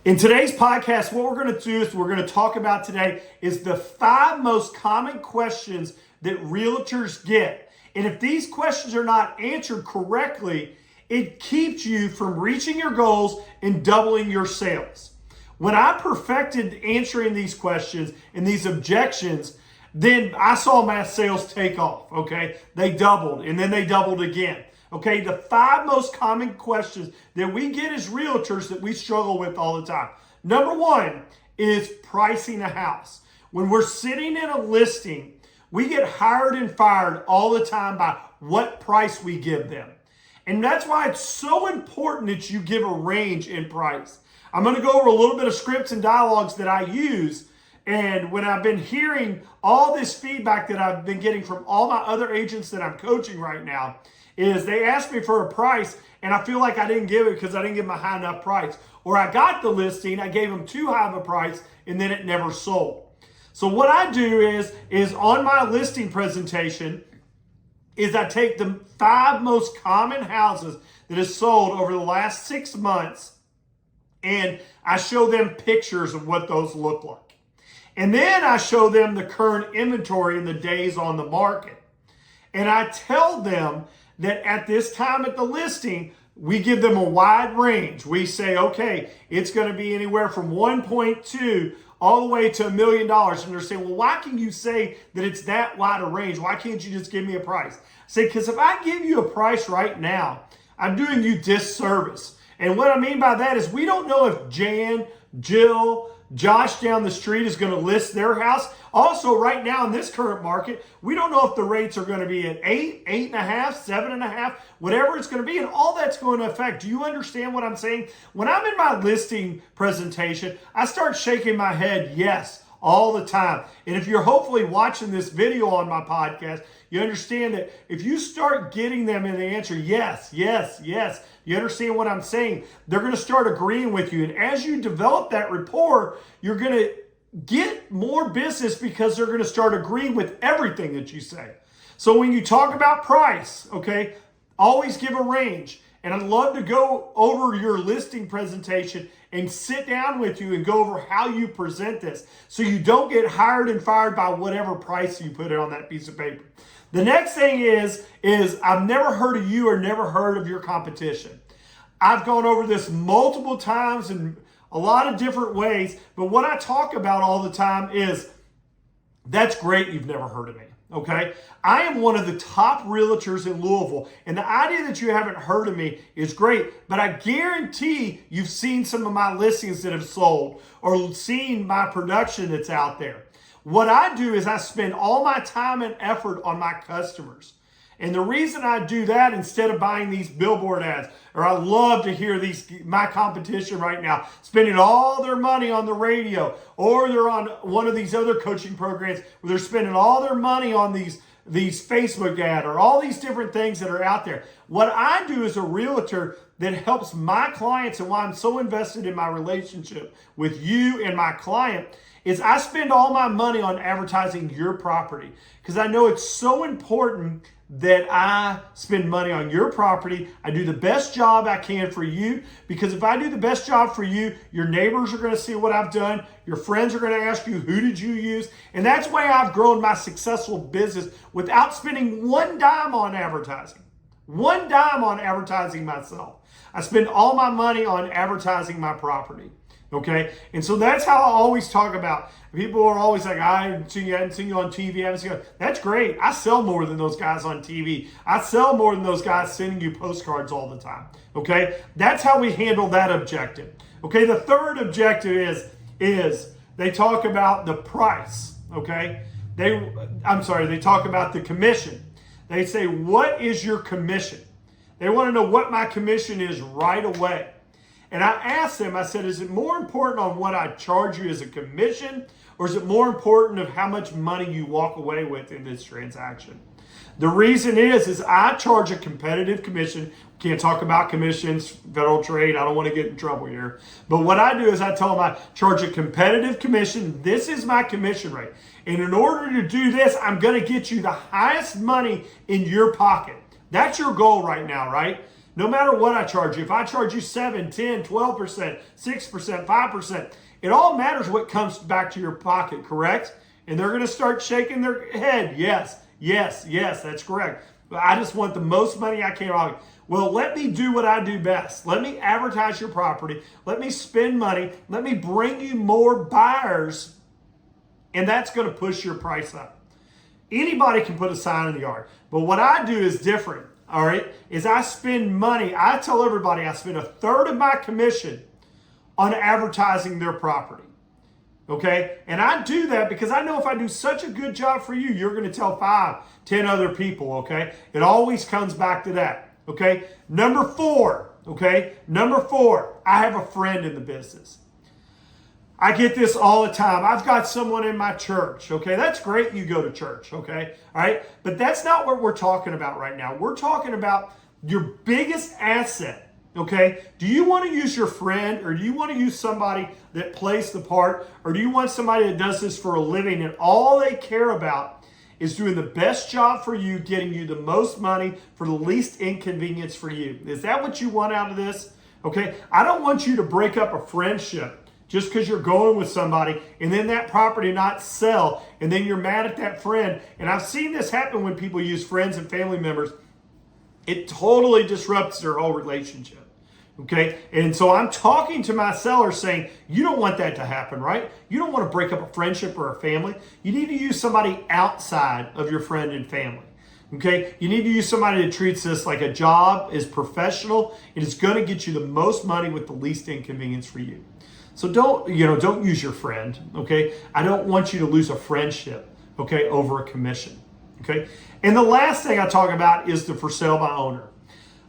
In today's podcast, what we're going to do is we're going to talk about today is the 5 most common questions that realtors get. And if these questions are not answered correctly, it keeps you from reaching your goals and doubling your sales. When I perfected answering these questions and these objections, then I saw my sales take off, okay? They doubled, and then they doubled again. Okay, the 5 most common questions that we get as realtors that we struggle with all the time. Number 1 is pricing a house. When we're sitting in a listing, we get hired and fired all the time by what price we give them. And that's why it's so important that you give a range in price. I'm going to go over a little bit of scripts and dialogues that I use. And when I've been hearing all this feedback that I've been getting from all my other agents that I'm coaching right now, is they asked me for a price and I feel like I didn't give it because I didn't give them a high enough price. Or I got the listing, I gave them too high of a price and then it never sold. So what I do is on my listing presentation is I take the 5 most common houses that have sold over the last 6 months and I show them pictures of what those look like. And then I show them the current inventory and the days on the market. And I tell them that at this time at the listing, we give them a wide range. We say, okay, it's going to be anywhere from 1.2 all the way to $1 million. And they're saying, well, why can you say that it's that wide a range? Why can't you just give me a price? I say, because if I give you a price right now, I'm doing you disservice. And what I mean by that is we don't know if Jan, Jill, Josh down the street is going to list their house. Also, right now in this current market, we don't know if the rates are going to be at 8, 8.5, 7.5, whatever it's going to be, and all that's going to affect. Do you understand what I'm saying? When I'm in my listing presentation, I start shaking my head, yes, all the time. And if you're hopefully watching this video on my podcast, you understand that if you start getting them in the answer, yes, yes, yes, you understand what I'm saying, they're going to start agreeing with you. And as you develop that rapport, you're going to get more business because they're going to start agreeing with everything that you say. So when you talk about price, okay, always give a range. And I'd love to go over your listing presentation and sit down with you and go over how you present this so you don't get hired and fired by whatever price you put it on that piece of paper. The next thing is I've never heard of you or never heard of your competition. I've gone over this multiple times in a lot of different ways, but what I talk about all the time is that's great you've never heard of me. Okay, I am one of the top realtors in Louisville, and the idea that you haven't heard of me is great, but I guarantee you've seen some of my listings that have sold or seen my production that's out there. What I do is I spend all my time and effort on my customers. And the reason I do that instead of buying these billboard ads, or I love to hear my competition right now, spending all their money on the radio, or they're on one of these other coaching programs where they're spending all their money on these Facebook ads or all these different things that are out there. What I do as a realtor that helps my clients and why I'm so invested in my relationship with you and my client is I spend all my money on advertising your property because I know it's so important that I spend money on your property. I do the best job I can for you because if I do the best job for you, your neighbors are going to see what I've done. Your friends are going to ask you, who did you use? And that's why I've grown my successful business without spending one dime on advertising. One dime on advertising myself. I spend all my money on advertising my property. Okay, and so that's how I always talk about. People are always like, I haven't seen you on TV. I haven't seen you. That's great. I sell more than those guys on TV. I sell more than those guys sending you postcards all the time. Okay, that's how we handle that objective. Okay, the third objective is they talk about the price. Okay, they talk about the commission. They say, what is your commission? They want to know what my commission is right away. And I asked them, I said, is it more important on what I charge you as a commission, or is it more important of how much money you walk away with in this transaction? The reason is I charge a competitive commission. Can't talk about commissions, federal trade. I don't want to get in trouble here. But what I do is I tell them I charge a competitive commission. This is my commission rate. And in order to do this, I'm going to get you the highest money in your pocket. That's your goal right now, right? No matter what I charge you, if I charge you 7, 10, 12%, 6%, 5%, it all matters what comes back to your pocket, correct? And they're going to start shaking their head. Yes, yes, yes, that's correct. But I just want the most money I can out of it. Well, let me do what I do best. Let me advertise your property. Let me spend money. Let me bring you more buyers. And that's going to push your price up. Anybody can put a sign in the yard. But what I do is different, all right, is I spend money. I tell everybody I spend a third of my commission on advertising their property. Okay? And I do that because I know if I do such a good job for you, you're going to tell 5, 10 other people, okay? It always comes back to that, okay? Number 4, okay? Number 4, I have a friend in the business. I get this all the time. I've got someone in my church, okay? That's great you go to church, okay? All right? But that's not what we're talking about right now. We're talking about your biggest asset. Okay, do you want to use your friend, or do you want to use somebody that plays the part, or do you want somebody that does this for a living and all they care about is doing the best job for you, getting you the most money for the least inconvenience for you? Is that what you want out of this? Okay, I don't want you to break up a friendship just because you're going with somebody and then that property not sell and then you're mad at that friend. And I've seen this happen when people use friends and family members. It totally disrupts their whole relationship. Okay, and so I'm talking to my seller saying, you don't want that to happen, right? You don't want to break up a friendship or a family. You need to use somebody outside of your friend and family. Okay, you need to use somebody that treats this like a job, is professional, and is going to get you the most money with the least inconvenience for you. So don't use your friend. Okay, I don't want you to lose a friendship, okay, over a commission. Okay, and the last thing I talk about is the for sale by owner.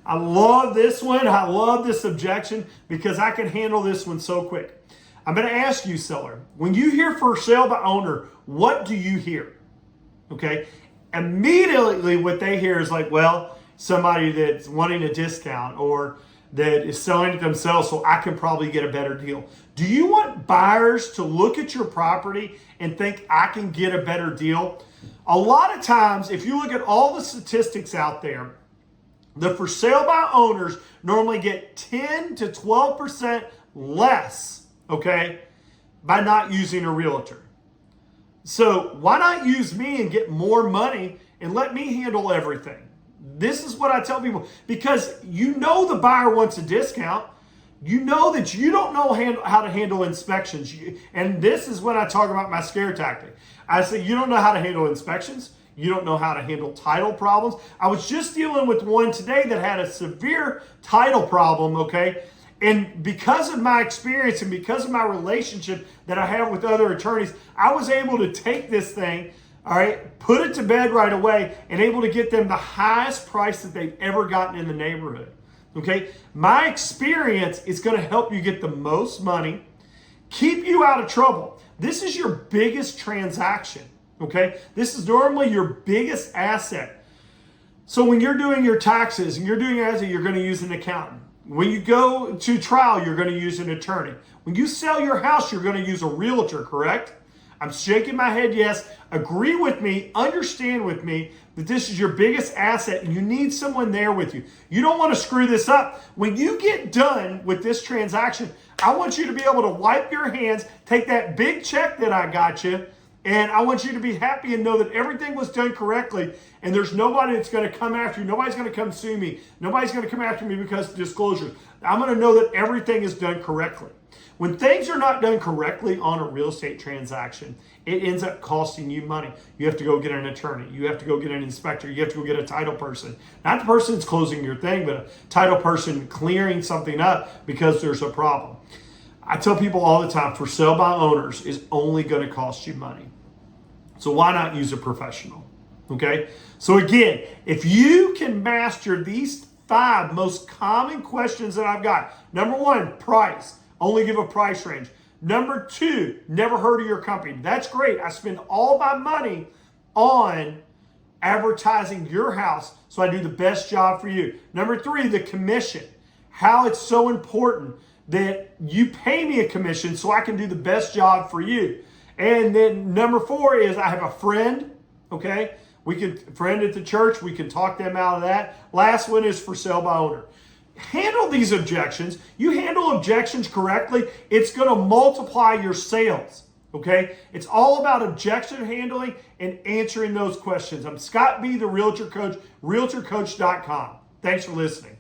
I love this one. I love this objection because I can handle this one so quick. I'm going to ask you, seller, when you hear for sale by owner, what do you hear? Okay. Immediately what they hear is like, well, somebody that's wanting a discount or that is selling it themselves so I can probably get a better deal. Do you want buyers to look at your property and think I can get a better deal? A lot of times, if you look at all the statistics out there, the for sale by owners normally get 10 to 12% less, okay, by not using a realtor. So why not use me and get more money and let me handle everything? This is what I tell people, because you know the buyer wants a discount. You know that you don't know how to handle inspections. And this is when I talk about my scare tactic. I say, you don't know how to handle inspections. You don't know how to handle title problems. I was just dealing with one today that had a severe title problem, okay? And because of my experience and because of my relationship that I have with other attorneys, I was able to take this thing, all right, put it to bed right away and able to get them the highest price that they've ever gotten in the neighborhood, okay? My experience is going to help you get the most money, keep you out of trouble. This is your biggest transaction. Okay, this is normally your biggest asset. So when you're doing your taxes and you're doing you're going to use an accountant. When you go to trial, you're going to use an attorney. When you sell your house, you're going to use a realtor, correct? I'm shaking my head, yes. Agree with me, understand with me that this is your biggest asset and you need someone there with you. You don't want to screw this up. When you get done with this transaction, I want you to be able to wipe your hands, take that big check that I got you, and I want you to be happy and know that everything was done correctly and there's nobody that's going to come after you. Nobody's going to come sue me. Nobody's going to come after me because of disclosures. I'm going to know that everything is done correctly. When things are not done correctly on a real estate transaction, it ends up costing you money. You have to go get an attorney. You have to go get an inspector. You have to go get a title person. Not the person that's closing your thing, but a title person clearing something up because there's a problem. I tell people all the time, for sale by owners is only going to cost you money. So why not use a professional? Okay? So again, if you can master these 5 most common questions that I've got. Number 1, price. Only give a price range. Number 2, never heard of your company. That's great. I spend all my money on advertising your house so I do the best job for you. Number 3, the commission. How it's so important that you pay me a commission so I can do the best job for you. And then number 4 is I have a friend, okay? We can friend at the church. We can talk them out of that. Last one is for sale by owner. handle these objections. You handle objections correctly, it's going to multiply your sales. Okay? It's all about objection handling and answering those questions. I'm Scott B., the Realtor Coach, realtorcoach.com. Thanks for listening.